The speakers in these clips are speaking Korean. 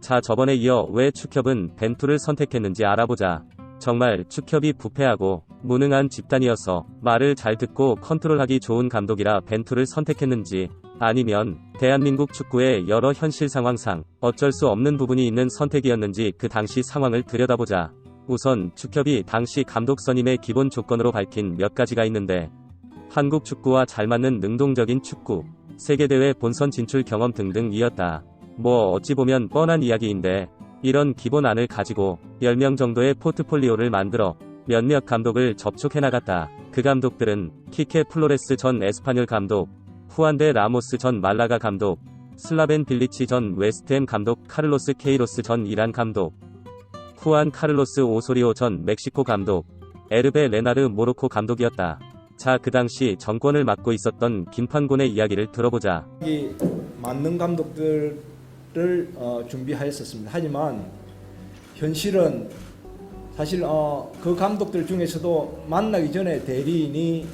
자, 저번에 이어 왜 축협은 벤투를 선택했는지 알아보자. 정말 축협이 부패하고 무능한 집단이어서 말을 잘 듣고 컨트롤하기 좋은 감독이라 벤투를 선택했는지, 아니면 대한민국 축구의 여러 현실 상황상 어쩔 수 없는 부분이 있는 선택이었는지 그 당시 상황을 들여다보자. 우선 축협이 당시 감독 선임의 기본 조건으로 밝힌 몇 가지가 있는데, 한국 축구와 잘 맞는 능동적인 축구, 세계대회 본선 진출 경험 등등이었다. 뭐 어찌 보면 뻔한 이야기인데, 이런 기본안을 가지고 10명 정도의 포트폴리오를 만들어 몇몇 감독을 접촉해나갔다. 그 감독들은 키케 플로레스 전 에스파뇰 감독, 후안데 라모스 전 말라가 감독, 슬라벤 빌리치 전 웨스트햄 감독, 카를로스 케이로스 전 이란 감독, 후안 카를로스 오소리오 전 멕시코 감독, 에르베 레나르 모로코 감독이었다. 자, 그 당시 정권을 맡고 있었던 김판곤의 이야기를 들어보자. 이 맞는 감독들을 준비하였었습니다. 하지만 현실은 사실 그 감독들 중에서도 만나기 전에 대리인이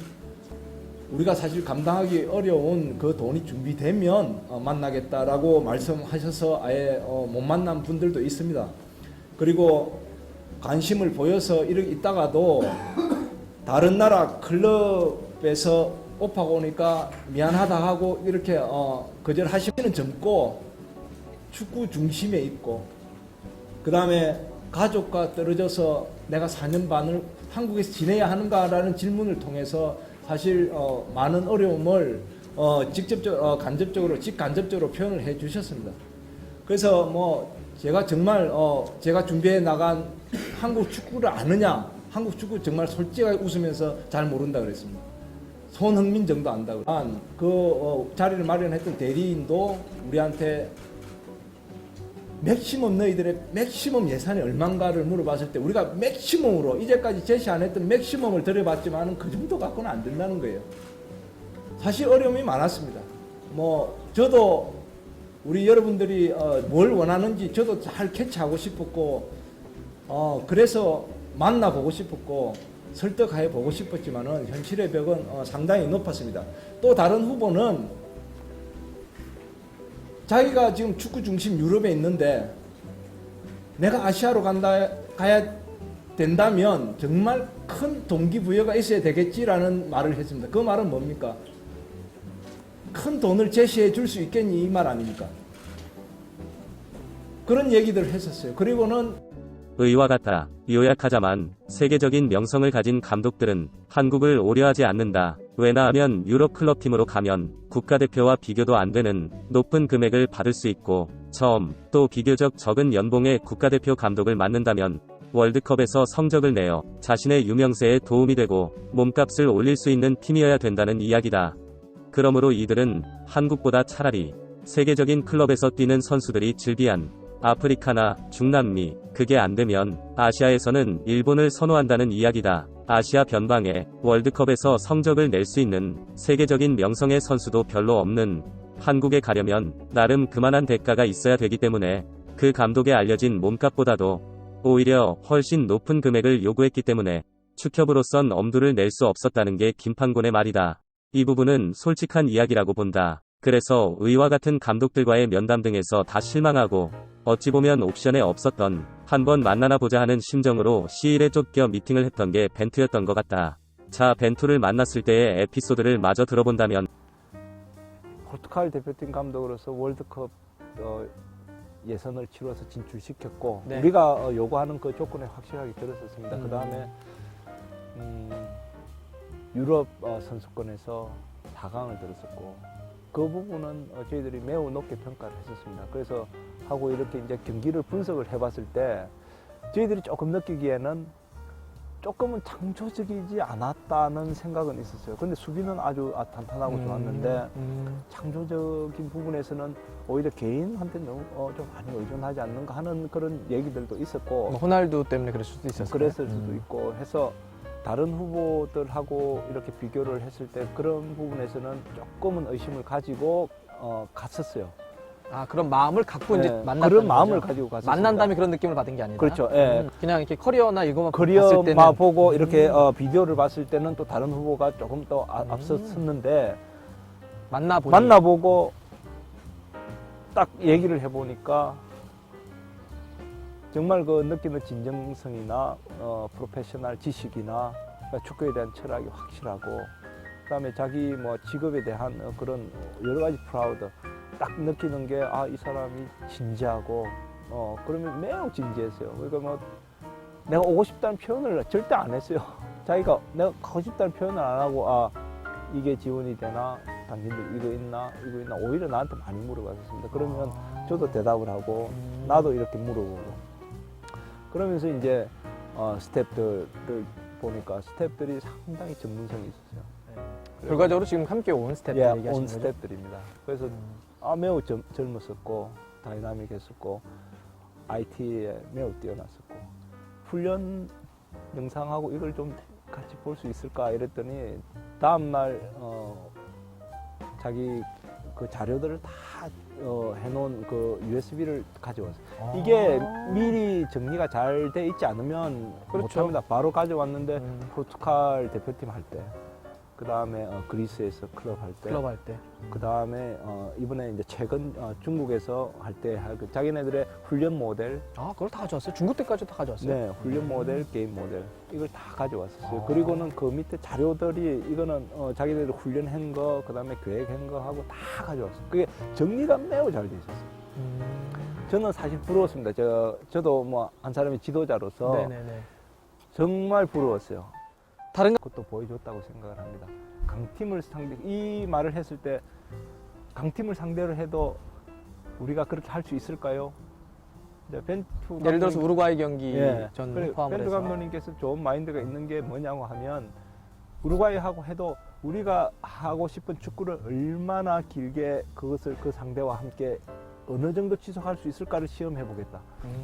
우리가 사실 감당하기 어려운 그 돈이 준비되면 만나겠다라고 말씀하셔서 아예 못 만난 분들도 있습니다. 그리고 관심을 보여서 이렇게 있다가도 다른 나라 클럽에서 오파가 오니까 미안하다 하고 이렇게 거절하시면 젊고 축구 중심에 있고, 그 다음에 가족과 떨어져서 내가 4년 반을 한국에서 지내야 하는가라는 질문을 통해서 사실 많은 어려움을 직접적으로 간접적으로 직간접적으로 표현을 해 주셨습니다. 그래서 뭐 제가 정말 제가 준비해 나간 한국 축구를 아느냐, 한국 축구 정말 솔직하게 웃으면서 잘 모른다 그랬습니다. 손흥민 정도 안다고. 그 자리를 마련했던 대리인도 우리한테 맥시멈, 너희들의 맥시멈 예산이 얼마인가를 물어봤을 때 우리가 맥시멈으로 이제까지 제시 안 했던 맥시멈을 들여봤지만 그 정도 갖고는 안 된다는 거예요. 사실 어려움이 많았습니다. 뭐 저도 우리 여러분들이 뭘 원하는지 저도 잘 캐치하고 싶었고, 그래서 만나보고 싶었고 설득해 보고 싶었지만은 현실의 벽은 상당히 높았습니다. 또 다른 후보는 자기가 지금 축구 중심 유럽에 있는데 내가 아시아로 가야 된다면 정말 큰 동기부여가 있어야 되겠지라는 말을 했습니다. 그 말은 뭡니까? 큰 돈을 제시해 줄 수 있겠니? 이 말 아닙니까? 그런 얘기들을 했었어요. 그리고는 의와 같다. 요약하자만 세계적인 명성을 가진 감독들은 한국을 오려하지 않는다. 왜냐하면 유럽 클럽팀으로 가면 국가대표와 비교도 안 되는 높은 금액을 받을 수 있고, 또 비교적 적은 연봉의 국가대표 감독을 맡는다면 월드컵에서 성적을 내어 자신의 유명세에 도움이 되고 몸값을 올릴 수 있는 팀이어야 된다는 이야기다. 그러므로 이들은 한국보다 차라리 세계적인 클럽에서 뛰는 선수들이 즐비한 아프리카나 중남미, 그게 안되면 아시아에서는 일본을 선호한다는 이야기다. 아시아 변방에 월드컵에서 성적을 낼 수 있는 세계적인 명성의 선수도 별로 없는 한국에 가려면 나름 그만한 대가가 있어야 되기 때문에 그 감독의 알려진 몸값보다도 오히려 훨씬 높은 금액을 요구했기 때문에 축협으로선 엄두를 낼 수 없었다는 게 김판곤의 말이다. 이 부분은 솔직한 이야기라고 본다. 그래서 의와 같은 감독들과의 면담 등에서 다 실망하고 어찌 보면 옵션에 없었던 한번 만나나 보자 하는 심정으로 시일에 쫓겨 미팅을 했던 게 벤투였던 것 같다. 자, 벤투를 만났을 때의 에피소드를 마저 들어본다면, 포르투갈 대표팀 감독으로서 월드컵 예선을 치러서 진출시켰고, 네. 우리가 요구하는 그 조건에 확실하게 들었었습니다. 그 다음에 유럽 선수권에서 4강을 들었었고, 그 부분은 저희들이 매우 높게 평가를 했었습니다. 그래서 하고 이렇게 이제 경기를 분석을 해봤을 때 저희들이 조금 느끼기에는 조금은 창조적이지 않았다는 생각은 있었어요. 근데 수비는 아주 탄탄하고 좋았는데 창조적인 부분에서는 오히려 개인한테 너무 좀 많이 의존하지 않는가 하는 그런 얘기들도 있었고, 뭐 호날두 때문에 그럴 수도 있었어요. 그랬을 수도 있고 해서 다른 후보들하고 이렇게 비교를 했을 때 그런 부분에서는 조금은 의심을 가지고 갔었어요. 아, 그런 마음을 갖고 이제 만났다는 그런 마음을 거죠? 가지고 갔었습니다. 만난 다음에 그런 느낌을 받은 게 아니다. 그렇죠. 예. 그냥 이렇게 커리어나 이거만 봤을 커리어만 때는 보고 이렇게 비디오를 봤을 때는 또 다른 후보가 조금 더 앞섰었는데 만나보니 만나보고 딱 얘기를 해보니까 정말 그 느끼는 진정성이나 프로페셔널 지식이나 축구에 대한 철학이 확실하고 그다음에 자기 뭐 직업에 대한 그런 여러 가지 프라우드 딱 느끼는 게 아, 이 사람이 진지하고 그러면 매우 진지했어요. 그러니까 뭐 내가 오고 싶다는 표현을 절대 안 했어요. 자기가 내가 가고 싶다는 표현을 안 하고 아 이게 지원이 되나 당신들 이거 있나 오히려 나한테 많이 물어봤습니다. 그러면 저도 대답을 하고 나도 이렇게 물어보고 그러면서 이제 스태프들을 보니까 스태프들이 상당히 전문성이 있었어요. 결과적으로 지금 함께 온 스태프들 예, 얘기하시는 온 거죠? 스태프들입니다. 그래서 매우 젊었었고 다이나믹했었고 IT에 매우 뛰어났었고 훈련 영상하고 이걸 좀 같이 볼 수 있을까 이랬더니 다음날 자기 그 자료들을 다 해놓은 그 USB를 가져왔어요. 이게 미리 정리가 잘 돼 있지 않으면 그렇죠. 못합니다. 바로 가져왔는데 포르투갈 대표팀 할 때, 그 다음에 그리스에서 클럽 할 때, 클럽 할 때. 그 다음에 이번에 이제 최근 중국에서 할 때 그 자기네들의 훈련 모델, 아, 그걸 다 가져왔어요? 중국 때까지 다 가져왔어요? 네, 훈련 모델, 게임 모델 이걸 다 가져왔었어요. 그리고는 그 밑에 자료들이 이거는 자기들 훈련한 거, 그 다음에 계획한 거 하고 다 가져왔어요. 그게 정리가 매우 잘 돼 있었어요. 저는 사실 부러웠습니다. 저도 뭐 한 사람의 지도자로서 네네네. 정말 부러웠어요. 다른 그것도 보여줬다고 생각을 합니다. 강팀을 이 말을 했을 때 강팀을 상대로 해도 우리가 그렇게 할 수 있을까요? 이제 벤투 예를 들어서 감독님- 우루과이 경기 예. 전 그래, 포함을 벤투 해서 감독님께서 좋은 마인드가 있는 게 뭐냐고 하면 우루과이하고 해도 우리가 하고 싶은 축구를 얼마나 길게 그것을 그 상대와 함께 어느 정도 지속할 수 있을까를 시험해 보겠다.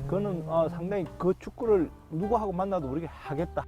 그거는 상당히 그 축구를 누구하고 만나도 우리가 하겠다.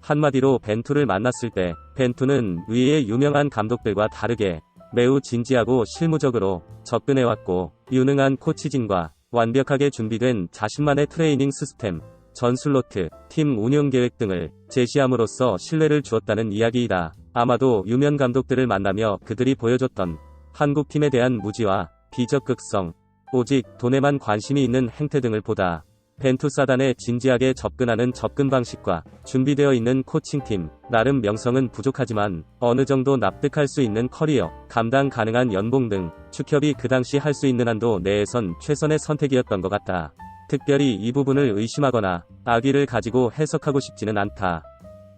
한마디로 벤투를 만났을 때 벤투는 위의 유명한 감독들과 다르게 매우 진지하고 실무적으로 접근해왔고 유능한 코치진과 완벽하게 준비된 자신만의 트레이닝 시스템, 전술노트, 팀 운영 계획 등을 제시함으로써 신뢰를 주었다는 이야기이다. 아마도 유명 감독들을 만나며 그들이 보여줬던 한국팀에 대한 무지와 비적극성, 오직 돈에만 관심이 있는 행태 등을 보다 벤투 사단에 진지하게 접근하는 접근 방식과 준비되어 있는 코칭팀, 나름 명성은 부족하지만 어느 정도 납득할 수 있는 커리어, 감당 가능한 연봉 등 축협이 그 당시 할 수 있는 한도 내에선 최선의 선택이었던 것 같다. 특별히 이 부분을 의심하거나 악의를 가지고 해석하고 싶지는 않다.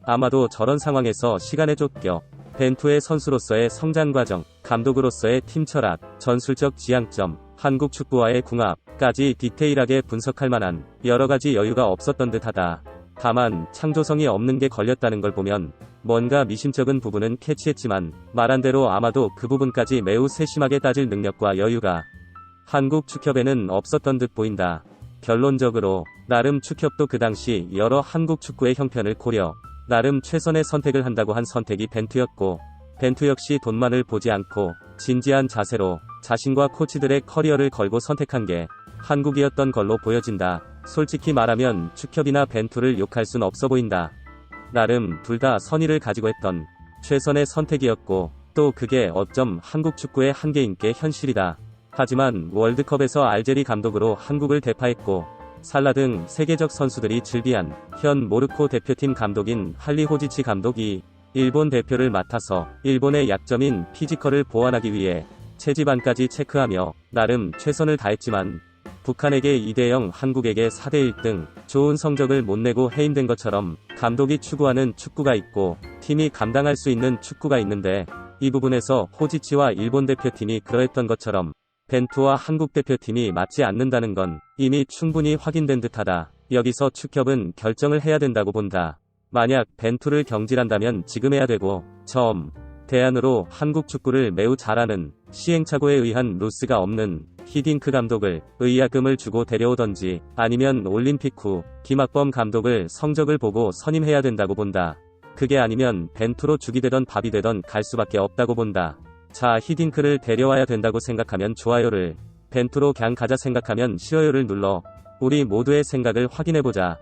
아마도 저런 상황에서 시간에 쫓겨 벤투의 선수로서의 성장 과정, 감독으로서의 팀 철학, 전술적 지향점, 한국 축구와의 궁합까지 디테일하게 분석할 만한 여러 가지 여유가 없었던 듯하다. 다만 창조성이 없는 게 걸렸다는 걸 보면 뭔가 미심쩍은 부분은 캐치했지만 말한 대로 아마도 그 부분까지 매우 세심하게 따질 능력과 여유가 한국 축협에는 없었던 듯 보인다. 결론적으로 나름 축협도 그 당시 여러 한국 축구의 형편을 고려 나름 최선의 선택을 한다고 한 선택이 벤투였고 벤투 역시 돈만을 보지 않고 진지한 자세로 자신과 코치들의 커리어를 걸고 선택한 게 한국이었던 걸로 보여진다. 솔직히 말하면 축협이나 벤투를 욕할 순 없어 보인다. 나름 둘 다 선의를 가지고 했던 최선의 선택이었고 또 그게 어쩜 한국 축구의 한계인 게 현실이다. 하지만 월드컵에서 알제리 감독으로 한국을 대파했고 살라 등 세계적 선수들이 즐비한 현 모로코 대표팀 감독인 할리호지치 감독이 일본 대표를 맡아서 일본의 약점인 피지컬을 보완하기 위해 체지방까지 체크하며 나름 최선을 다했지만 북한에게 2대0 한국에게 4대1 등 좋은 성적을 못 내고 해임된 것처럼 감독이 추구하는 축구가 있고 팀이 감당할 수 있는 축구가 있는데 이 부분에서 호지치와 일본 대표팀이 그러했던 것처럼 벤투와 한국 대표팀이 맞지 않는다는 건 이미 충분히 확인된 듯하다. 여기서 축협은 결정을 해야 된다고 본다. 만약 벤투를 경질한다면 지금 해야 되고 대안으로 한국 축구를 매우 잘하는 시행착오에 의한 로스가 없는 히딩크 감독을 의약금을 주고 데려오던지 아니면 올림픽 후 김학범 감독을 성적을 보고 선임해야 된다고 본다. 그게 아니면 벤투로 죽이 되던 밥이 되던 갈 수밖에 없다고 본다. 자, 히딩크를 데려와야 된다고 생각하면 좋아요를, 벤투로 그냥 가자 생각하면 싫어요를 눌러 우리 모두의 생각을 확인해보자.